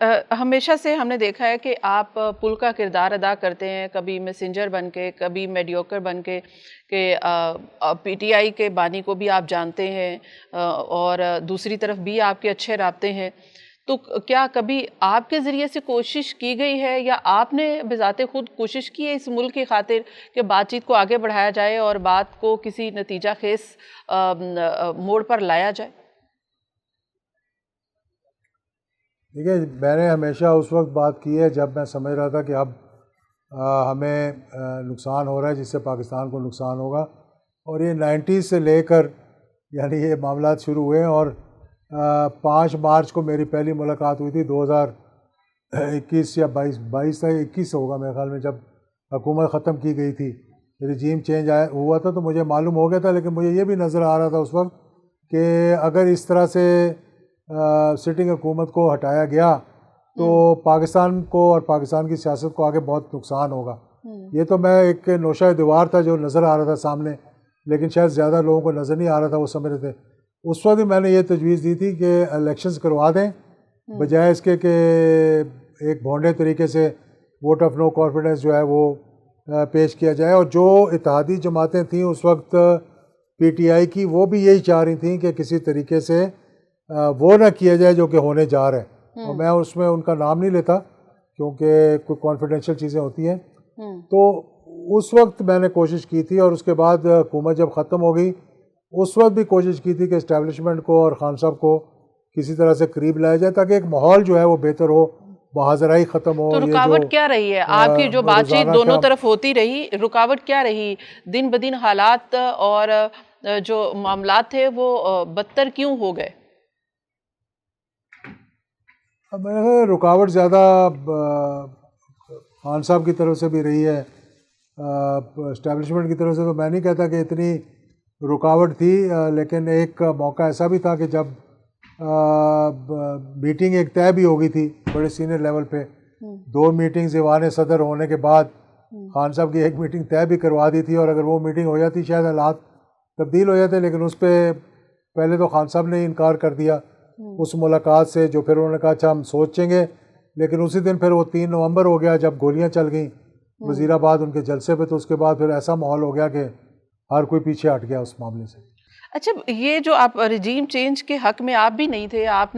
ہمیشہ سے ہم نے دیکھا ہے کہ آپ پل کا کردار ادا کرتے ہیں، کبھی میسنجر بن کے، کبھی میڈیوکر بن کے، کہ پی ٹی آئی کے بانی کو بھی آپ جانتے ہیں، اور دوسری طرف بھی آپ کے اچھے رابطے ہیں. تو کیا کبھی آپ کے ذریعے سے کوشش کی گئی ہے، یا آپ نے بذات خود کوشش کی ہے اس ملک کی خاطر کہ بات چیت کو آگے بڑھایا جائے اور بات کو کسی نتیجہ خیز موڑ پر لایا جائے؟ دیکھیے، میں نے ہمیشہ اس وقت بات کی ہے جب میں سمجھ رہا تھا کہ اب ہمیں نقصان ہو رہا ہے جس سے پاکستان کو نقصان ہوگا. اور یہ 90s سے لے کر یعنی یہ معاملات شروع ہوئے ہیں. اور 5 مارچ کو میری پہلی ملاقات ہوئی تھی 2021 یا 22 تھا، 21 ہوگا میرے خیال میں، جب حکومت ختم کی گئی تھی، رجیم چینج ہوا تھا. تو مجھے معلوم ہو گیا تھا، لیکن مجھے یہ بھی نظر آ رہا تھا اس وقت کہ اگر اس طرح سے سٹنگ حکومت کو ہٹایا گیا تو پاکستان کو اور پاکستان کی سیاست کو آگے بہت نقصان ہوگا. یہ تو میں ایک نوشہ دیوار تھا جو نظر آ رہا تھا سامنے، لیکن شاید زیادہ لوگوں کو نظر نہیں آ رہا تھا، وہ سمجھ رہے تھے. اس وقت میں نے یہ تجویز دی تھی کہ الیکشنز کروا دیں، بجائے اس کے کہ ایک بھونڈے طریقے سے ووٹ آف نو کانفیڈنس جو ہے وہ پیش کیا جائے. اور جو اتحادی جماعتیں تھیں اس وقت پی ٹی آئی کی، وہ بھی یہی چاہ رہی تھیں کہ کسی طریقے سے وہ نہ کیا جائے جو کہ ہونے جا رہا ہے. اور میں اس میں ان کا نام نہیں لیتا کیونکہ کوئی کانفیڈینشیل چیزیں ہوتی ہیں. تو اس وقت میں نے کوشش کی تھی، اور اس کے بعد حکومت جب ختم ہو گئی اس وقت بھی کوشش کی تھی کہ اسٹیبلشمنٹ کو اور خان صاحب کو کسی طرح سے قریب لایا جائے تاکہ ایک ماحول جو ہے وہ بہتر ہو، مہاجرائی ختم ہو. تو رکاوٹ کیا رہی ہے آپ کی جو بات چیت دونوں طرف ہوتی رہی؟ رکاوٹ کیا رہی؟ دن بدن حالات اور جو معاملات تھے وہ بدتر کیوں ہو گئے؟ رکاوٹ زیادہ خان صاحب کی طرف سے بھی رہی ہے، اسٹیبلشمنٹ کی طرف سے تو میں نہیں کہتا کہ اتنی رکاوٹ تھی. لیکن ایک موقع ایسا بھی تھا کہ جب میٹنگ ایک طے بھی ہو گئی تھی بڑے سینئر لیول پہ. 2 میٹنگز ایوان صدر ہونے کے بعد خان صاحب کی ایک میٹنگ طے بھی کروا دی تھی، اور اگر وہ میٹنگ ہو جاتی شاید حالات تبدیل ہو جاتے. لیکن اس پہ پہلے تو خان صاحب نے انکار کر دیا اس ملاقات سے، جو پھر انہوں نے کہا اچھا ہم سوچیں گے. لیکن اسی دن پھر وہ 3 نومبر ہو گیا جب گولیاں چل گئیں وزیر آباد ان کے جلسے پہ. تو اس کے بعد پھر ایسا ماحول ہو گیا کہ ہر کوئی پیچھے ہٹ گیا اس معاملے سے. اچھا، یہ جو آپ رجیم چینج کے حق میں آپ بھی نہیں تھے، آپ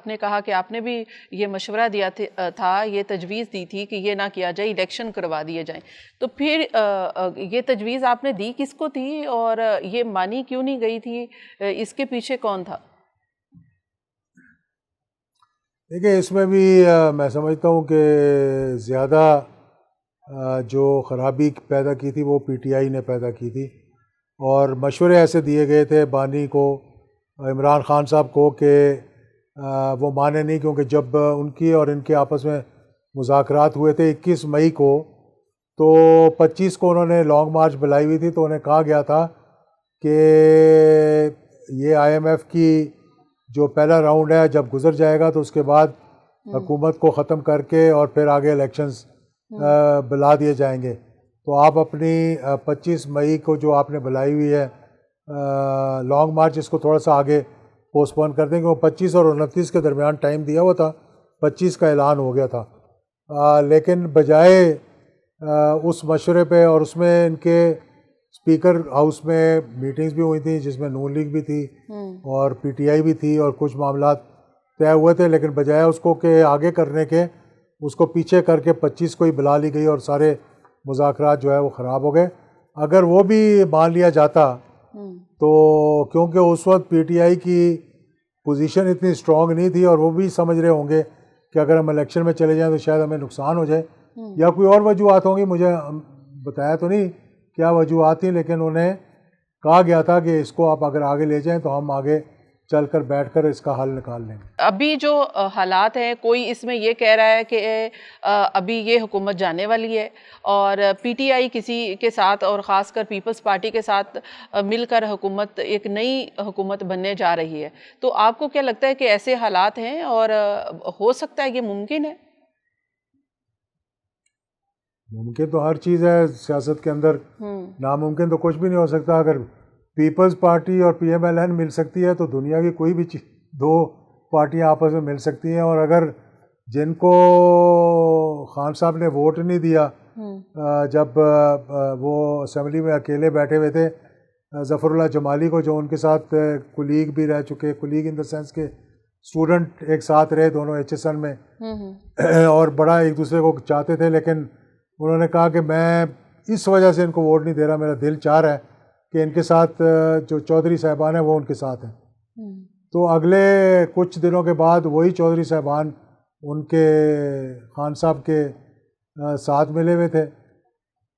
نے کہا کہ آپ نے بھی یہ مشورہ دیا تھا، یہ تجویز دی تھی کہ یہ نہ کیا جائے، الیکشن کروا دیے جائیں. تو پھر یہ تجویز آپ نے دی کس کو تھی، اور یہ مانی کیوں نہیں گئی تھی؟ اس کے پیچھے کون تھا؟ دیکھیں، اس میں بھی میں سمجھتا ہوں کہ زیادہ جو خرابی پیدا کی تھی وہ پی ٹی آئی نے پیدا کی تھی. اور مشورے ایسے دیے گئے تھے بانی کو، عمران خان صاحب کو، کہ وہ مانے نہیں. کیونکہ جب ان کی اور ان کے آپس میں مذاکرات ہوئے تھے 21 مئی کو، تو 25 کو انہوں نے لانگ مارچ بلائی ہوئی تھی. تو انہیں کہا گیا تھا کہ یہ آئی ایم ایف کی جو پہلا راؤنڈ ہے جب گزر جائے گا تو اس کے بعد حکومت کو ختم کر کے اور پھر آگے الیکشنز بلا دیے جائیں گے. تو آپ اپنی 25 مئی کو جو آپ نے بلائی ہوئی ہے لانگ مارچ، اس کو تھوڑا سا آگے پوسٹ پون کر دیں گے. وہ 25 اور 29 کے درمیان ٹائم دیا ہوا تھا، 25 کا اعلان ہو گیا تھا. لیکن بجائے اس مشورے پہ، اور اس میں ان کے اسپیکر ہاؤس میں میٹنگز بھی ہوئی تھیں جس میں نون لیگ بھی تھی اور پی ٹی آئی بھی تھی، اور کچھ معاملات طے ہوئے تھے. لیکن بجائے اس کو کہ آگے کرنے کے، اس کو پیچھے کر کے 25 کو ہی بلا لی گئی، اور سارے مذاکرات جو ہے وہ خراب ہو گئے. اگر وہ بھی مان لیا جاتا تو، کیونکہ اس وقت پی ٹی آئی کی پوزیشن اتنی اسٹرانگ نہیں تھی، اور وہ بھی سمجھ رہے ہوں گے کہ اگر ہم الیکشن میں چلے جائیں تو شاید ہمیں نقصان ہو جائے، یا کوئی اور وجوہات ہوں گی. مجھے بتایا تو نہیں کیا وجوہات تھیں، لیکن انہیں کہا گیا تھا کہ اس کو آپ اگر آگے لے جائیں تو ہم آگے چل کر بیٹھ کر اس کا حل نکال لیں گے. ابھی جو حالات ہیں، کوئی اس میں یہ کہہ رہا ہے کہ ابھی یہ حکومت جانے والی ہے، اور پی ٹی آئی کسی کے ساتھ، اور خاص کر پیپلز پارٹی کے ساتھ مل کر حکومت، ایک نئی حکومت بننے جا رہی ہے. تو آپ کو کیا لگتا ہے کہ ایسے حالات ہیں، اور ہو سکتا ہے یہ ممکن ہے؟ ممکن تو ہر چیز ہے سیاست کے اندر، ناممکن تو کچھ بھی نہیں ہو سکتا. اگر پیپلز پارٹی اور پی ایم ایل این مل سکتی ہے تو دنیا کی کوئی بھی 2 پارٹیاں آپس میں مل سکتی ہیں. اور اگر جن کو خان صاحب نے ووٹ نہیں دیا جب وہ اسمبلی میں اکیلے بیٹھے ہوئے تھے، ظفر اللہ جمالی کو جو ان کے ساتھ کولیگ بھی رہ چکے، کولیگ ان دا سینس کہ اسٹوڈنٹ ایک ساتھ رہے دونوں ایچ ایس این میں اور بڑا ایک دوسرے کو چاہتے تھے، لیکن انہوں نے کہا کہ میں اس وجہ سے ان کو ووٹ نہیں دے رہا، میرا دل چاہ رہا ہے کہ ان کے ساتھ جو چودھری صاحبان ہیں وہ ان کے ساتھ ہیں۔ تو اگلے کچھ دنوں کے بعد وہی چودھری صاحبان ان کے خان صاحب کے ساتھ ملے ہوئے تھے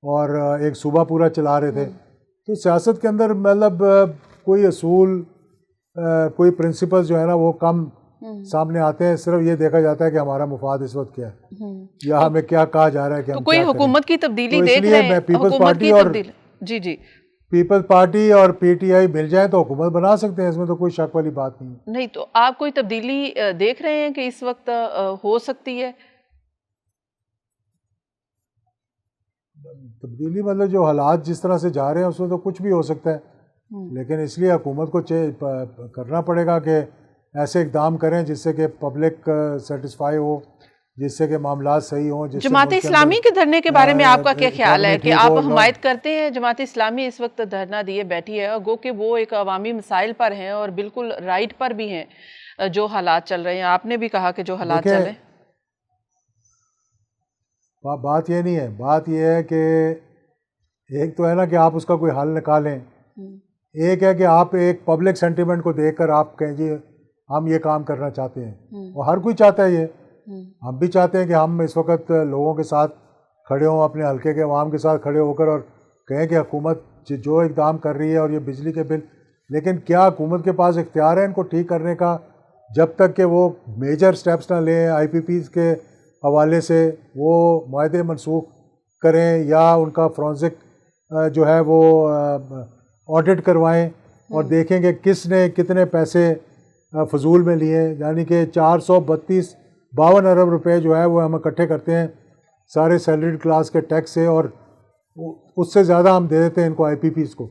اور ایک صوبہ پورا چلا رہے تھے۔ تو سیاست کے اندر مطلب کوئی اصول، کوئی پرنسپل جو ہے نا وہ کم سامنے آتے ہیں، صرف یہ دیکھا جاتا ہے کہ ہمارا مفاد اس وقت کیا ہے یا ہمیں کیا کہا جا رہا ہے کہ ہم کوئی حکومت کی تبدیلی دیکھ رہے ہیں؟ پیپلز پارٹی اور جی پیپلز پارٹی اور پی ٹی آئی مل جائیں تو حکومت بنا سکتے ہیں، اس میں تو کوئی شک والی بات نہیں ہے۔ نہیں تو آپ کوئی تبدیلی دیکھ رہے ہیں کہ اس وقت ہو سکتی ہے؟ تبدیلی مطلب جو حالات جس طرح سے جا رہے ہیں اس میں تو کچھ بھی ہو سکتا ہے، لیکن اس لیے حکومت کو کرنا پڑے گا کہ ایسے اقدام کریں جس سے کہ پبلک سیٹسفائی ہو، جس سے کہ معاملات صحیح ہوں۔ جماعت اسلامی کے دھرنے کے بارے میں آپ کا کیا خیال ہے کہ آپ حمایت کرتے ہیں؟ جماعت اسلامی اس وقت دھرنا دیے بیٹھی ہے، گو کہ وہ ایک عوامی مسائل پر ہیں اور بالکل رائٹ پر بھی ہیں جو حالات چل رہے ہیں۔ آپ نے بھی کہا کہ جو حالات چل رہے ہیں، بات یہ نہیں ہے، بات یہ ہے کہ ایک تو ہے نا کہ آپ اس کا کوئی حل نکالیں، ایک ہے کہ آپ ایک پبلک سینٹیمنٹ کو دیکھ کر آپ کہیں جی ہم یہ کام کرنا چاہتے ہیں، اور ہر کوئی چاہتا ہے یہ، ہم بھی چاہتے ہیں کہ ہم اس وقت لوگوں کے ساتھ کھڑے ہوں، اپنے حلقے کے عوام کے ساتھ کھڑے ہو کر اور کہیں کہ حکومت جو اقدام کر رہی ہے اور یہ بجلی کے بل، لیکن کیا حکومت کے پاس اختیار ہے ان کو ٹھیک کرنے کا جب تک کہ وہ میجر سٹیپس نہ لیں، آئی پی پیز کے حوالے سے وہ معاہدے منسوخ کریں یا ان کا فرانزک جو ہے وہ آڈٹ کروائیں اور دیکھیں کہ کس نے کتنے پیسے فضول میں لیے، یعنی کہ 452 ارب روپے جو ہے وہ ہم اکٹھے کرتے ہیں سارے سیلریڈ کلاس کے ٹیکس سے، اور اس سے زیادہ ہم دے دیتے ہیں ان کو آئی پی پیز کو۔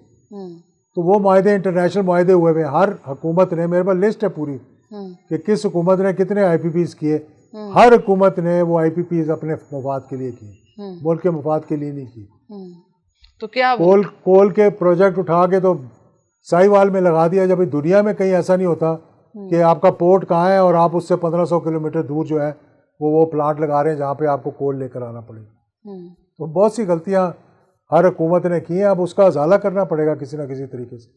تو وہ معاہدے انٹرنیشنل معاہدے ہوئے ہوئے ہیں، ہر حکومت نے، میرے پاس لسٹ ہے پوری کہ کس حکومت نے کتنے آئی پی پیز کیے، ہر حکومت نے وہ آئی پی پیز اپنے مفاد کے لیے کیے، ملک کے مفاد کے لیے نہیں کیے۔ تو کیا کول کے پروجیکٹ اٹھا کے تو سائی وال میں لگا دیا، جب دنیا میں کہیں ایسا نہیں ہوتا کہ آپ کا پورٹ کہاں ہے اور آپ اس سے 1500 کلومیٹر دور جو ہے وہ پلانٹ لگا رہے ہیں جہاں پہ آپ کو کول لے کر آنا پڑے۔ تو بہت سی غلطیاں ہر حکومت نے کی ہیں، اب اس کا ازالہ کرنا پڑے گا کسی نہ کسی طریقے سے۔